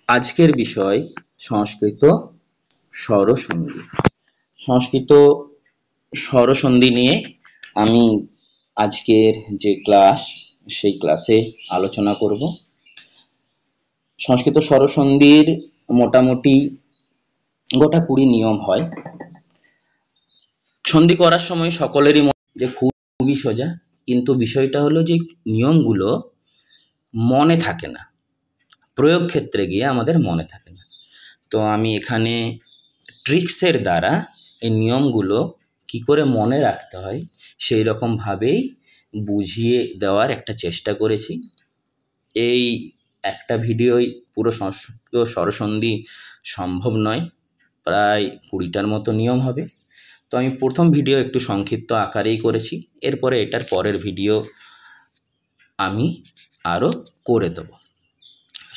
আজকের বিষয় সংস্কৃত স্বরসন্ধি। সংস্কৃত স্বরসন্ধি নিয়ে আমি আজকের যে ক্লাস সেই ক্লাসে আলোচনা করব। সংস্কৃত স্বরসন্ধির মোটামুটি গোটা 20 নিয়ম হয়। সন্ধি করার সময় সকলেরই যে খুবই সোজা, কিন্তু বিষয়টা হলো যে নিয়মগুলো মনে থাকে না, প্রয়োগ ক্ষেত্রে গিয়ে আমাদের মনে থাকে না। তো আমি এখানে ট্রিক্সের দ্বারা এই নিয়মগুলো কি করে মনে রাখতে হয় সেই রকমভাবেই বুঝিয়ে দেওয়ার একটা চেষ্টা করেছি। এই একটা ভিডিওই পুরো সংস্কৃত স্বরসন্ধি সম্ভব নয়, প্রায় 20টার মতো নিয়ম হবে। তো আমি প্রথম ভিডিও একটু সংক্ষিপ্ত আকারেই করেছি, এরপরে এটার পরের ভিডিও আমি আরও করে দেব।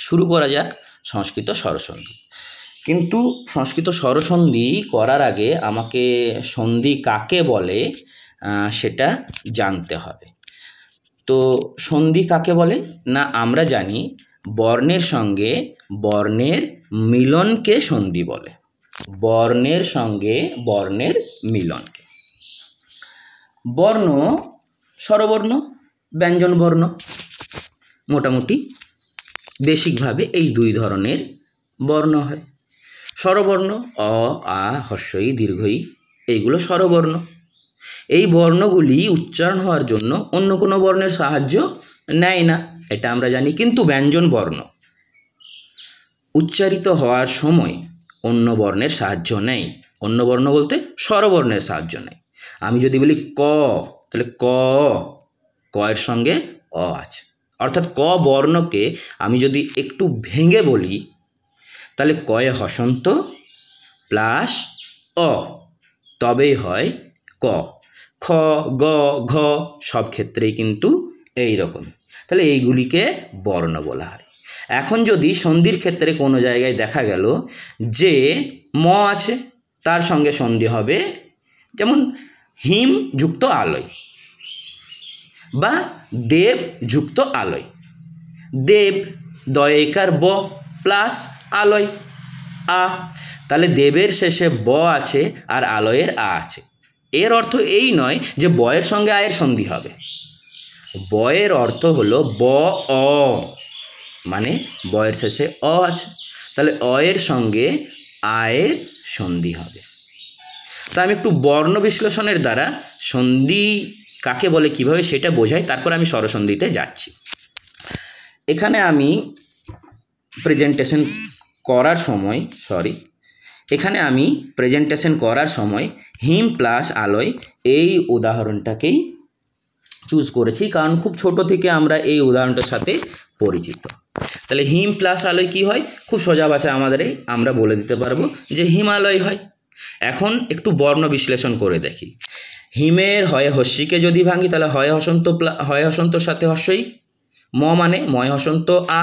শুরু করা যাক সংস্কৃত স্বরসন্ধি। কিন্তু সংস্কৃত স্বরসন্ধি করার আগে আমাকে সন্ধি কাকে বলে সেটা জানতে হবে। তো সন্ধি কাকে বলে না, আমরা জানি বর্ণের সঙ্গে বর্ণের মিলনকে সন্ধি বলে। বর্ণের সঙ্গে বর্ণের মিলনকে। বর্ণ স্বরবর্ণ, ব্যঞ্জন বর্ণ, মোটামুটি বেসিকভাবে এই 2 ধরনের বর্ণ হয়। স্বরবর্ণ অ, আ, হ্রস্ব ই, দীর্ঘ ই, এইগুলো স্বরবর্ণ। এই বর্ণগুলি উচ্চারণ হওয়ার জন্য অন্য কোনো বর্ণের সাহায্য নেয় না, এটা আমরা জানি। কিন্তু ব্যঞ্জন বর্ণ উচ্চারিত হওয়ার সময় অন্য বর্ণের সাহায্য নেয়। অন্য বর্ণ বলতে স্বরবর্ণের সাহায্য নেয়। আমি যদি বলি ক, তাহলে ক, ক এর সঙ্গে অ আছে, অর্থাৎ ক বর্ণকে আমি যদি একটু ভেঙে বলি তাহলে কয়ে হসন্ত প্লাস অ, তবেই হয় ক। খ, গ, ঘ সব ক্ষেত্রেই কিন্তু এই রকম। তাহলে এইগুলিকে বর্ণ বলা হয়। এখন যদি সন্ধির ক্ষেত্রে কোনো জায়গায় দেখা গেল যে ম আছে, তার সঙ্গে সন্ধি হবে যেমন হিম যুক্ত আলয় বা দেব যুক্ত আলয়। দেব দয়কার ব প্লাস আলয় আ, তাহলে দেবের শেষে ব আছে আর আলয়ের আ আছে। এর অর্থ এই নয় যে বয়ের সঙ্গে আয়ের সন্ধি হবে। বয়ের অর্থ হলো ব অ, মানে বয়ের শেষে অ আছে, তাহলে অ এর সঙ্গে আয়ের সন্ধি হবে। তা আমি একটু বর্ণ বিশ্লেষণের দ্বারা সন্ধি কাকে বলে কিভাবে সেটা বোঝাই, তারপর আমি স্বরসন্ধিতে যাচ্ছি। এখানে আমি প্রেজেন্টেশন করার সময় হিম প্লাস আলয় এই উদাহরণটাকেই চুজ করেছি, কারণ খুব ছোট থেকে আমরা এই উদাহরণটার সাথে পরিচিত। তাহলে হিম প্লাস আলয় কি হয়, খুব সোজা ভাষায় আমরা বলে দিতে পারবো যে হিমালয় হয়। এখন একটু বর্ণ বিশ্লেষণ করে দেখি। হিমের হয় হস্যিকে যদি ভাঙি তাহলে হয় হসন্তর সাথে হস্যই, ম মানে ময় হসন্ত আ,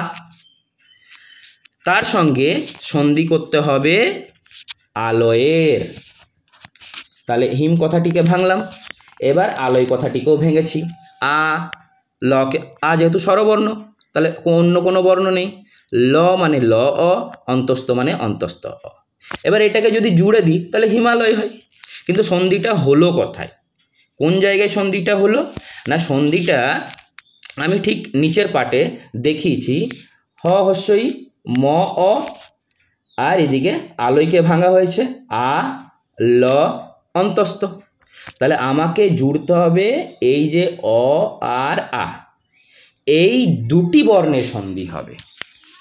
তার সঙ্গে সন্ধি করতে হবে আলয়ের। তাহলে হিম কথাটিকে ভাঙলাম, এবার আলয় কথাটিকেও ভেঙেছি। আ, লকে, আ যেহেতু স্বরবর্ণ তাহলে অন্য কোনো বর্ণ নেই। ল মানে ল অ, অন্তস্থ মানে অন্তস্থ অ। এবার এটাকে যদি জুড়ে দিই তাহলে হিমালয় হয়। কিন্তু সন্ধিটা হলো কোথায়, কোন জায়গায় সন্ধিটা হলো না, সন্ধিটা আমি ঠিক নিচের পাটে দেখিয়েছি। হ হস্যই ম অ, আর এদিকে আলয়কে ভাঙা হয়েছে আ ল অন্তস্থ। তাহলে আমাকে জুড়তে হবে এই যে অ আর আ, এই 2টি বর্ণের সন্ধি হবে।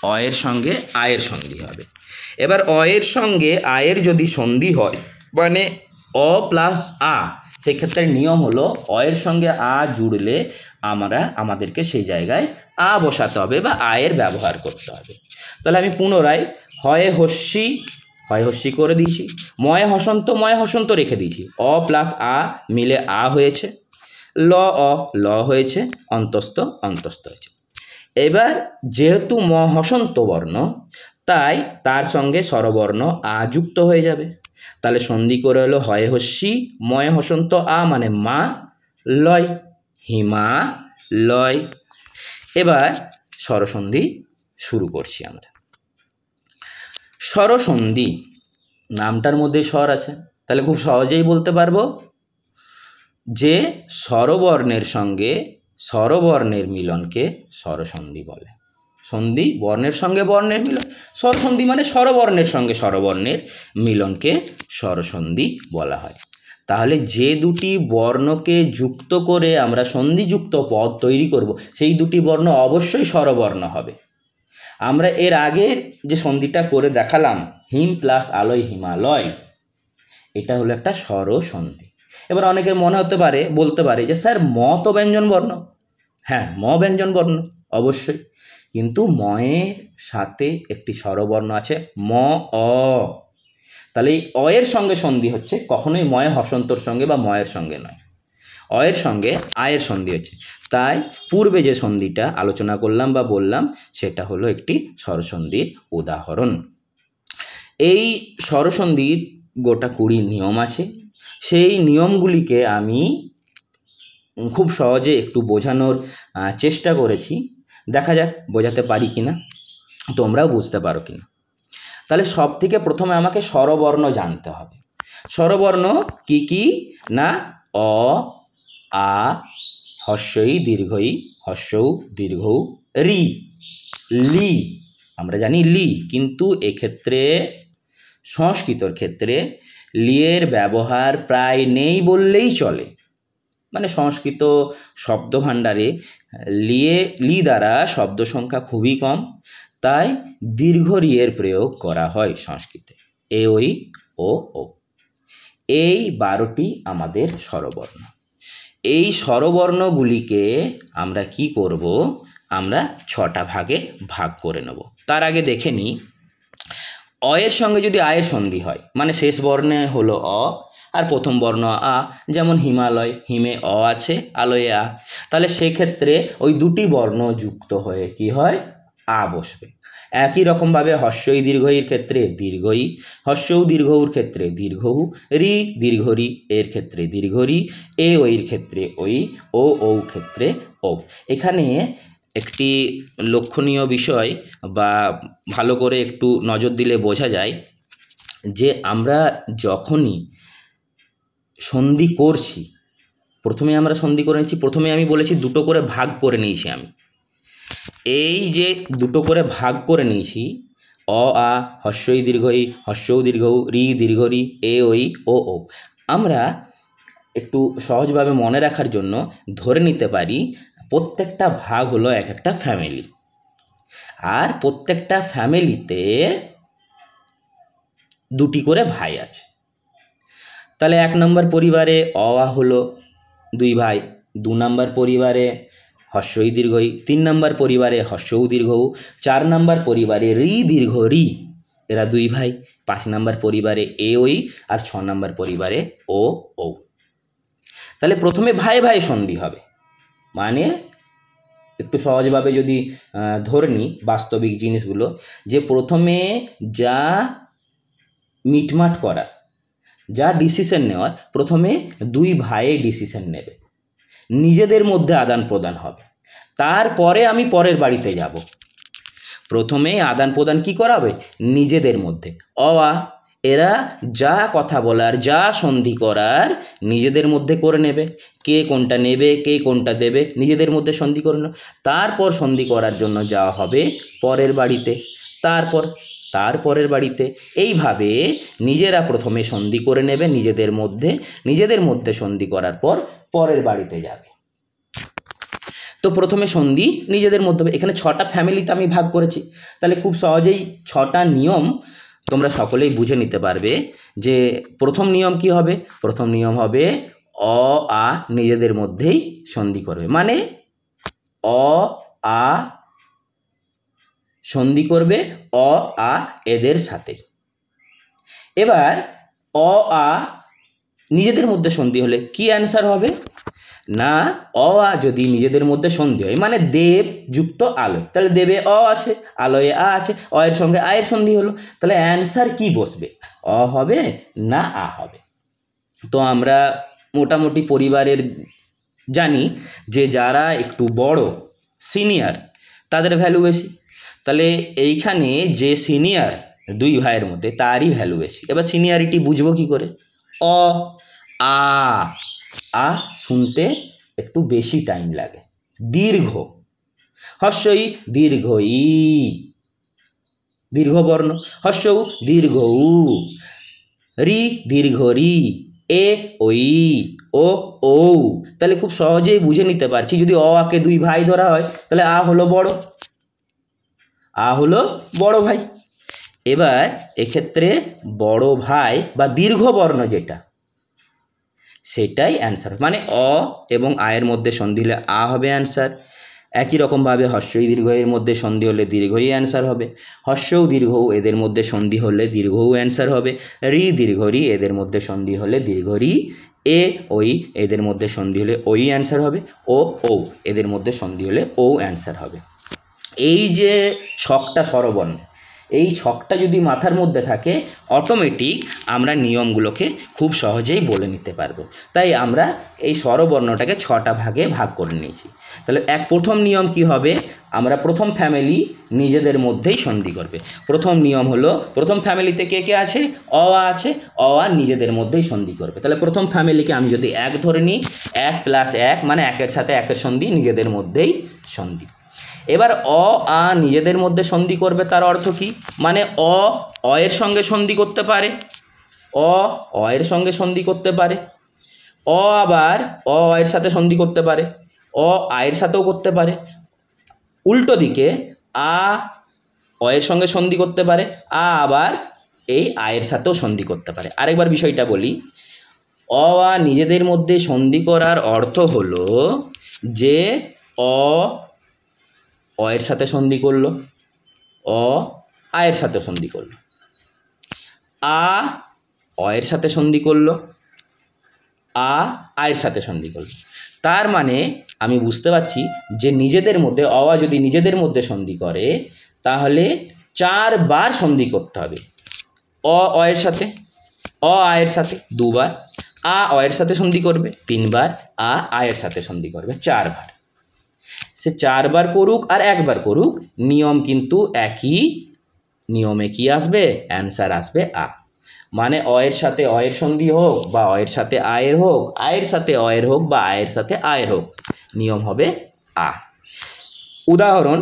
অ এর সঙ্গে আয়ের সন্ধি হবে। এবার অ এর সঙ্গে আয়ের যদি সন্ধি হয় মানে অ প্লাস আ, সেক্ষেত্রে নিয়ম হলো অ এর সঙ্গে আ জুড়লে আমাদেরকে সেই জায়গায় আ বসাতে হবে বা আয়ের ব্যবহার করতে হবে। তাহলে আমি পুনরায় হয় হস্যি করে দিয়েছি, ময় হসন্ত রেখে দিয়েছি, অ প্লাস আ মিলে আ হয়েছে, ল অ ল হয়েছে, অন্তস্থ হয়েছে। এবার যেহেতু ম হসন্ত বর্ণ, তাই তার সঙ্গে স্বরবর্ণ আ যুক্ত হয়ে যাবে। তাহলে সন্ধি করে হলো হয় হস্যি ময় হসন্ত আ মানে মা লয়, হিমা লয়। এবার স্বরসন্ধি শুরু করছি আমরা। স্বরসন্ধি, নামটার মধ্যে স্বর আছে, তাহলে খুব সহজেই বলতে পারবো যে স্বরবর্ণের সঙ্গে স্বরবর্ণের মিলনকে স্বরসন্ধি বলে। সন্ধি বর্ণের সঙ্গে বর্ণের মিলন, স্বরসন্ধি মানে স্বরবর্ণের সঙ্গে স্বরবর্ণের মিলনকে স্বরসন্ধি বলা হয়। তাহলে যে দুটি বর্ণকে যুক্ত করে আমরা সন্ধিযুক্ত পদ তৈরি করব, সেই দুটি বর্ণ অবশ্যই স্বরবর্ণ হবে। আমরা এর আগে যে সন্ধিটা করে দেখালাম হিম প্লাস আলয় হিমালয়, এটা হলো একটা স্বরসন্ধি। এবার অনেকের মনে হতে পারে, বলতে পারে যে স্যার ম তো ব্যঞ্জন বর্ণ। হ্যাঁ, ম ব্যঞ্জন বর্ণ অবশ্যই, কিন্তু ময়ের সাথে একটি স্বরবর্ণ আছে ম অ। তাহলে এই অয়ের সঙ্গে সন্ধি হচ্ছে, কখনোই ময়ে হসন্তর সঙ্গে বা ময়ের সঙ্গে নয়, অয়ের সঙ্গে আয়ের সন্ধি হচ্ছে। তাই পূর্বে যে সন্ধিটা আলোচনা করলাম বা বললাম সেটা হলো একটি স্বরসন্ধির উদাহরণ। এই স্বরসন্ধির গোটা 20 নিয়ম আছে। সেই নিয়মগুলিকে আমি খুব সহজে একটু বোঝানোর চেষ্টা করেছি, দেখা যাক বোঝাতে পারি কিনা, তোমরাও বুঝতে পারো কিনা। তাহলে সব থেকে প্রথমে আমাকে স্বরবর্ণ জানতে হবে। স্বরবর্ণ কি কি না, অ আ হস্যই দীর্ঘই, হস্যৌ দীর্ঘৌ, রি, লি। আমরা জানি লি, কিন্তু এক্ষেত্রে সংস্কৃতর ক্ষেত্রে লিয়ের ব্যবহার প্রায় নেই বললেই চলে। মানে সংস্কৃত শব্দভাণ্ডারে লি দ্বারা শব্দ সংখ্যা খুবই কম, তাই দীর্ঘ রিয়ের প্রয়োগ করা হয় সংস্কৃতে, এ ওই ও ও। এই 12টি আমাদের স্বরবর্ণ। এই স্বরবর্ণগুলিকে আমরা কি করব, আমরা 6টা ভাগে ভাগ করে নেব। তার আগে দেখে নিই, অয়ের সঙ্গে যদি আয়ের সন্ধি হয়, মানে শেষ বর্ণে হলো অ আর প্রথম বর্ণ আ, যেমন হিমালয়, হিমে অ আছে, আলয়ে আ, তাহলে সেক্ষেত্রে ওই দুটি বর্ণ যুক্ত হয়ে কি হয়, আ বসবে। একই রকমভাবে হস্যই দীর্ঘইর ক্ষেত্রে দীর্ঘই, হস্যৌ দীর্ঘৌর ক্ষেত্রে দীর্ঘৌ, রি দীর্ঘ রি এর ক্ষেত্রে দীর্ঘ রি, এ ওইর ক্ষেত্রে ওই, ও ঔ ক্ষেত্রে ও। এখানে একটি লক্ষণীয় বিষয় বা ভালো করে একটু নজর দিলে বোঝা যায় যে আমরা যখনই সন্ধি করছি, প্রথমে আমরা সন্ধি করে নিচ্ছি, প্রথমে আমি বলেছি দুটো করে ভাগ করে নিয়েছি আমি। এই যে দুটো করে ভাগ করে নিয়েছি, অ আ হস্যই দীর্ঘই, হস্যৌ দীর্ঘৌ, রি দীর্ঘ রি, এ ওই ও ও। আমরা একটু সহজভাবে মনে রাখার জন্য ধরে নিতে পারি প্রত্যেকটা ভাগ হলো এক একটা ফ্যামিলি, আর প্রত্যেকটা ফ্যামিলিতে দুটি করে ভাই আছে। তাহলে 1 নম্বর পরিবারে অ আ হলো 2 ভাই, 2 নম্বর পরিবারে হস্যই দীর্ঘই, 3 নম্বর পরিবারে হস্যৌ দীর্ঘৌ, 4 নম্বর পরিবারে রি দীর্ঘ রি, এরা 2 ভাই, 5 নম্বর পরিবারে এ ওই, আর 6 নম্বর পরিবারে ও ও। তাহলে প্রথমে ভাই ভাই সন্ধি হবে, মানে একটু সহজভাবে যদি ধরে নিই বাস্তবিক জিনিসগুলো, যে প্রথমে যা মিটমাট করার, যা ডিসিশন নেওয়ার, প্রথমে 2 ভাইয়ে ডিসিশন নেবে, নিজেদের মধ্যে আদান প্রদান হবে, তারপরে আমি পরের বাড়িতে যাব। প্রথমে আদান প্রদান কি করাবে, নিজেদের মধ্যে। অ আ এরা যা কথা বলার, যা সন্ধি করার নিজেদের মধ্যে করে নেবে, কে কোনটা নেবে কে কোনটা দেবে নিজেদের মধ্যে সন্ধি করে নেবে। তারপর সন্ধি করার জন্য যাওয়া হবে পরের বাড়িতে, তারপরের বাড়িতে, এইভাবে নিজেরা প্রথমে সন্ধি করে নেবে নিজেদের মধ্যে সন্ধি করার পর পরের বাড়িতে যাবে। তো প্রথমে সন্ধি নিজেদের মধ্যে, এখানে 6টা ফ্যামিলিতে আমি ভাগ করেছি। তাহলে খুব সহজেই 6টা নিয়ম তোমরা সকলেই বুঝে নিতে পারবে যে প্রথম নিয়ম কি হবে। প্রথম নিয়ম হবে অ আ নিজেদের মধ্যেই সন্ধি করবে, মানে অ আ সন্ধি করবে অ আ এদের সাথে। এবার অ আ নিজেদের মধ্যে সন্ধি হলে কি অ্যান্সার হবে না, অ আ যদি নিজেদের মধ্যে সন্ধি হয় মানে দেব যুক্ত আলো, তাহলে দেবে অ আছে, আলোয় আ আছে, অ এর সঙ্গে আয়ের সন্ধি হলো, তাহলে অ্যান্সার কি বসবে, অ হবে না আ হবে। তো আমরা মোটামুটি পরিবারের জানি যে যারা একটু বড় সিনিয়র তাদের ভ্যালু বেশি। তাহলে এইখানে যে সিনিয়র দুই ভাইয়ের মধ্যে তারই ভ্যালু বেশি। এবার সিনিয়রিটি বুঝবো কি করে? অ আ আ শুনতে একটু বেশি টাইম লাগে। দীর্ঘ, হস্যই দীর্ঘ ই, দীর্ঘ বর্ণ, হস্যৌ দীর্ঘ উ, রি দীর্ঘ রি, এ ওই, ও ও। তাহলে খুব সহজেই বুঝে নিতে পারছি, যদি অ আকে দুই ভাই ধরা হয় তাহলে আ হলো বড়, আ হলো বড় ভাই। এবার এক্ষেত্রে বড় ভাই বা দীর্ঘ বর্ণ যেটা, সেটাই অ্যান্সার, মানে অ এবং আয়ের মধ্যে সন্ধি হলে আ হবে অ্যান্সার। একই রকমভাবে হস্যই দীর্ঘ এর মধ্যে সন্ধি হলে দীর্ঘই অ্যান্সার হবে, হস্যও দীর্ঘ এদের মধ্যে সন্ধি হলে দীর্ঘও অ্যান্সার হবে, রি দীর্ঘ রি এদের মধ্যে সন্ধি হলে দীর্ঘ রি, এ ওই এদের মধ্যে সন্ধি হলে ওই অ্যান্সার হবে, ও ও এদের মধ্যে সন্ধি হলে ও অ্যান্সার হবে। এই যে ছকটা স্বরবর্ণ, এই ছকটা যদি মাথার মধ্যে থাকে অটোমেটিক আমরা নিয়মগুলোকে খুব সহজেই বলে নিতে পারবো। তাই আমরা এই স্বরবর্ণটাকে 6টা ভাগে ভাগ করে নিয়েছি। তাহলে প্রথম নিয়ম কি হবে? আমরা প্রথম ফ্যামিলি নিজেদের মধ্যেই সন্ধি করবে। প্রথম নিয়ম হলো, প্রথম ফ্যামিলিতে কে কে আছে? অ আছে, অ নিজেদের মধ্যেই সন্ধি করবে। তাহলে প্রথম ফ্যামিলিকে আমি যদি 1 ধরে নিই, 1 + 1 মানে 1-এর সাথে 1-এর সন্ধি, নিজেদের মধ্যেই সন্ধি। এবার অ আ নিজেদের মধ্যে সন্ধি করবে, তার অর্থ কি? মানে অ এর সঙ্গে সন্ধি করতে পারে, অ এর সঙ্গে সন্ধি করতে পারে, আবার অ এর সাথে সন্ধি করতে পারে, আয়ের সাথেও করতে পারে। উল্টো দিকে অ এর সঙ্গে সন্ধি করতে পারে, আবার এই আয়ের সাথেও সন্ধি করতে পারে। আরেকবার বিষয়টা বলি, অ নিজেদের মধ্যে সন্ধি করার অর্থ হলো যে অ এর সাথে সন্ধি করলো, আয়ের সাথে সন্ধি করলো, অ এর সাথে সন্ধি করলো, আয়ের সাথে সন্ধি করলো। তার মানে আমি বুঝতে পারছি যে নিজেদের মধ্যে যদি নিজেদের মধ্যে সন্ধি করে তাহলে 4 বার সন্ধি করতে হবে। অ এর সাথে, আয়ের সাথে 2 বার, অ এর সাথে সন্ধি করবে 3 বার, আয়ের সাথে সন্ধি করবে 4 বার। সে 4 বার করুক আর 1 বার করুক, নিয়ম কিন্তু একই। নিয়মে কি আসবে? অ্যান্সার আসবে আ। মানে অ এর সাথে অ এর সন্ধি হোক বা অ এর সাথে আয়ের হোক, আয়ের সাথে অ এর হোক বা আয়ের সাথে আয়ের হোক, নিয়ম হবে আ। উদাহরণ,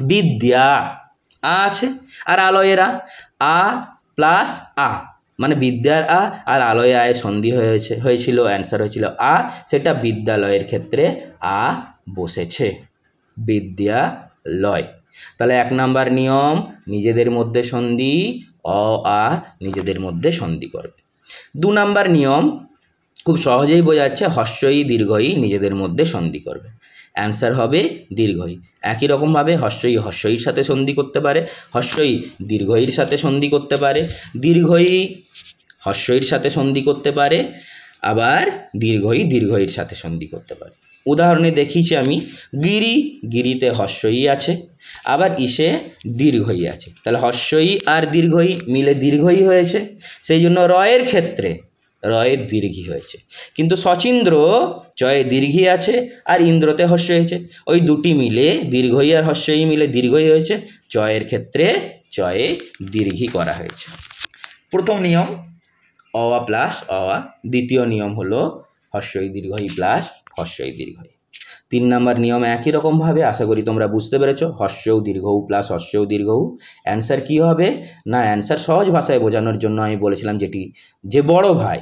বিদ্যা, আ আছে আর আলয়ের আ প্লাস আ, মানে বিদ্যার আ আর আলয়ে আয়ের সন্ধি হয়েছিল, অ্যান্সার হয়েছিল আ। সেটা বিদ্যালয়ের ক্ষেত্রে আ বসেছে, বিদ্যালয়। তাহলে 1 নাম্বার নিয়ম, নিজেদের মধ্যে সন্ধি, আ নিজেদের মধ্যে সন্ধি করবে। 2 নাম্বার নিয়ম খুব সহজেই বোঝা যাচ্ছে, হস্যই দীর্ঘই নিজেদের মধ্যে সন্ধি করবে, অ্যান্সার হবে দীর্ঘই। একই রকমভাবে হস্যইর সাথে সন্ধি করতে পারে, হস্যই দীর্ঘইর সাথে সন্ধি করতে পারে, দীর্ঘই হস্যইর সাথে সন্ধি করতে পারে, আবার দীর্ঘইর সাথে সন্ধি করতে পারে। উদাহরণে দেখিয়েছি আমি, গিরি, গিরিতে হস্যই আছে, আবার ইসে দীর্ঘই আছে, তাহলে হস্যই আর দীর্ঘই মিলে দীর্ঘই হয়েছে, সেই জন্য রয়ের ক্ষেত্রে রয়ের দীর্ঘই হয়েছে। কিন্তু শচীন্দ্র চয়ে দীর্ঘই আছে আর ইন্দ্রতে হস্য হয়েছে, ওই দুটি মিলে দীর্ঘই আর হস্যই মিলে দীর্ঘই হয়েছে, চয়ের ক্ষেত্রে চয়ে দীর্ঘই করা হয়েছে। প্রথম নিয়ম অ প্লাস অ। দ্বিতীয় নিয়ম হলো হস্যই দীর্ঘই প্লাস হস্যই দীর্ঘই। 3 নাম্বার নিয়ম একই রকমভাবে, আশা করি তোমরা বুঝতে পেরেছ, হস্যও দীর্ঘউ প্লাস হস্যও দীর্ঘউ। অ্যান্সার কি হবে? না, অ্যান্সার সহজ ভাষায় বোঝানোর জন্য আমি বলেছিলাম যে বড় ভাই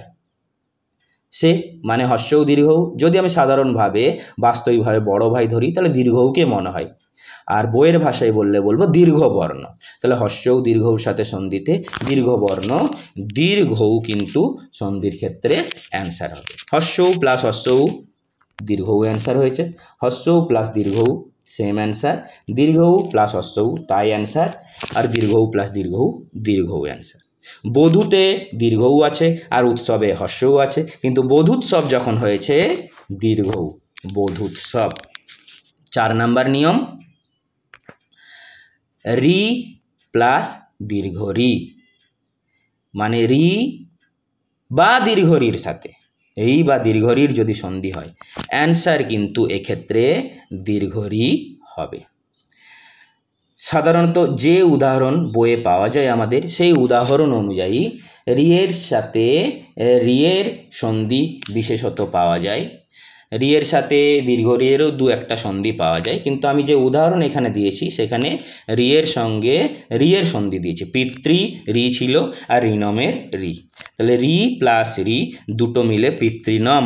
সে, মানে হস্যও দীর্ঘউ। যদি আমি সাধারণভাবে বাস্তবিকভাবে বড় ভাই ধরি তাহলে দীর্ঘউকে মনে হয়, আর বইয়ের ভাষায় বলবো দীর্ঘ বর্ণ। তাহলে হস্যও দীর্ঘউর সাথে সন্ধিতে দীর্ঘ বর্ণ দীর্ঘউ কিন্তু সন্ধির ক্ষেত্রে অ্যান্সার হবে। হস্যউ প্লাস হস্যউ দীর্ঘউ অ্যান্সার হয়েছে, হস্যউ প্লাস দীর্ঘউ সেম অ্যান্সার, দীর্ঘউ প্লাস হস্যউ তাই অ্যান্সার, আর দীর্ঘউ প্লাস দীর্ঘউ অ্যান্সার। বধূতে দীর্ঘউ আছে আর উৎসবে হস্যউ আছে, কিন্তু বধূৎসব যখন হয়েছে দীর্ঘউ, বধূৎসব। 4 নাম্বার নিয়ম, রি প্লাস দীর্ঘ রি, মানে রি বা দীর্ঘ রির সাথে এই বা দীর্ঘ রির যদি সন্ধি হয়, অ্যান্সার কিন্তু এক্ষেত্রে দীর্ঘ রি হবে। সাধারণত যে উদাহরণ বইয়ে পাওয়া যায় আমাদের, সেই উদাহরণ অনুযায়ী রিয়ের সাথে রিয়ের সন্ধি বিশেষত পাওয়া যায়। রিয়ের সাথে দীর্ঘ রিয়েরও দু একটা সন্ধি পাওয়া যায়, কিন্তু আমি যে উদাহরণ এখানে দিয়েছি সেখানে রিয়ের সঙ্গে রিয়ের সন্ধি দিয়েছি। পিতৃ রি ছিল আর ঋণমের রি, তাহলে রি প্লাস রি দুটো মিলে পিতৃনম,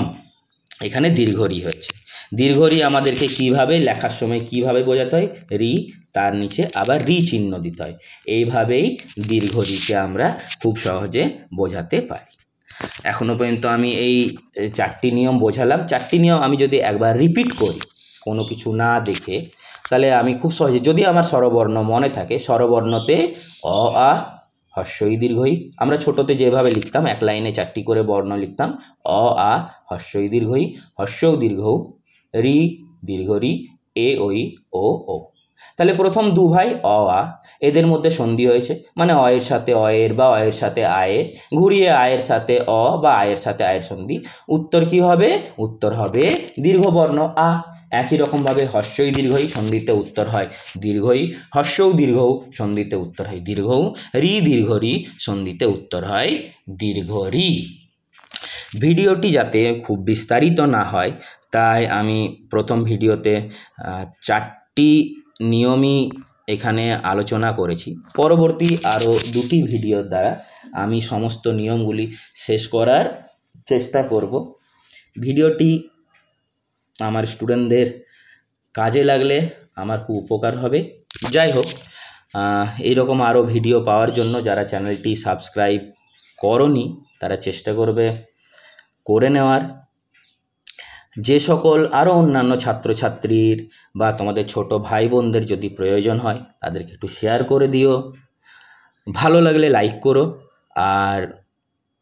এখানে দীর্ঘ রি হচ্ছে। দীর্ঘ রি আমাদেরকে কিভাবে লেখার সময় কিভাবে বোঝাতে হয়, রি তার নিচে আবার রি চিহ্ন দিতে হয়। এইভাবেই দীর্ঘ রিকে আমরা খুব সহজে বোঝাতে পারি। এখনো পর্যন্ত আমি এই 4টি নিয়ম বোঝালাম। 4টি নিয়ম আমি যদি একবার রিপিট করি কোনো কিছু না দেখে, তাহলে আমি খুব সহজে, যদি আমার স্বরবর্ণ মনে থাকে, স্বরবর্ণতে অ আ হস্যই দীর্ঘই, আমরা ছোটোতে যেভাবে লিখতাম এক লাইনে 4টি করে বর্ণ লিখতাম, অ আ হস্যই দীর্ঘই, হস্যও দীর্ঘ, রি দীর্ঘ রি, এ ওই ও ও। তাহলে প্রথম দু ভাই অ আ, এদের মধ্যে সন্ধি হয়েছে, মানে অ এর সাথে অ এর বা অ এর সাথে আয়ের, ঘুরিয়ে আয়ের সাথে অ বা আয়ের সাথে আয়ের সন্ধি। উত্তর কি হবে? উত্তর হবে দীর্ঘবর্ণ আ। একই রকমভাবে হস্যই দীর্ঘই সন্ধিতে উত্তর হয় দীর্ঘই, হস্যও দীর্ঘও সন্ধিতে উত্তর হয় দীর্ঘও, রি দীর্ঘ রি সন্ধিতে উত্তর হয় দীর্ঘ রি। ভিডিওটি যাতে খুব বিস্তারিত না হয়, তাই আমি প্রথম ভিডিওতে 4টি নিয়মই এখানে আলোচনা করেছি। পরবর্তী আরও 2টি ভিডিওর দ্বারা আমি সমস্ত নিয়মগুলি শেষ করার চেষ্টা করব। ভিডিওটি আমার স্টুডেন্টদের কাজে লাগলে আমার খুব উপকার হবে। যাই হোক, এইরকম আরও ভিডিও পাওয়ার জন্য যারা চ্যানেলটি সাবস্ক্রাইব করনি তারা চেষ্টা করবে করে নেওয়ার। যে সকল আরও অন্যান্য ছাত্রছাত্রীর বা তোমাদের ছোট ভাই বোনদের যদি প্রয়োজন হয় তাদেরকে একটু শেয়ার করে দিও। ভালো লাগলে লাইক করো, আর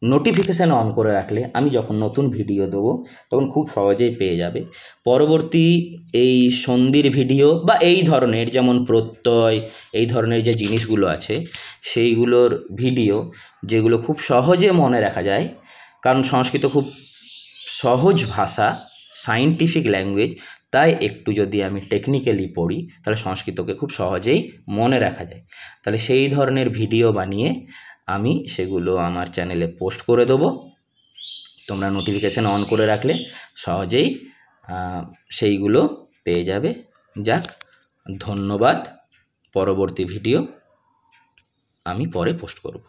নোটিফিকেশান অন করে রাখলে আমি যখন নতুন ভিডিও দেবো তখন খুব সহজেই পেয়ে যাবে। পরবর্তী এই সন্ধির ভিডিও বা এই ধরনের, যেমন প্রত্যয়, এই ধরনের যে জিনিসগুলো আছে সেইগুলোর ভিডিও, যেগুলো খুব সহজে মনে রাখা যায়, কারণ সংস্কৃত খুব সহজ ভাষা, সায়েন্টিফিক ল্যাঙ্গুয়েজ, তাই একটু যদি আমি টেকনিক্যালি পড়ি তাহলে সংস্কৃতকে খুব সহজেই মনে রাখা যায়। তাহলে সেই ধরনের ভিডিও বানিয়ে আমি সেগুলো আমার চ্যানেলে পোস্ট করে দেবো। তোমরা নোটিফিকেশান অন করে রাখলে সহজেই সেইগুলো পেয়ে যাবে। যাক, ধন্যবাদ। পরবর্তী ভিডিও আমি পরে পোস্ট করব।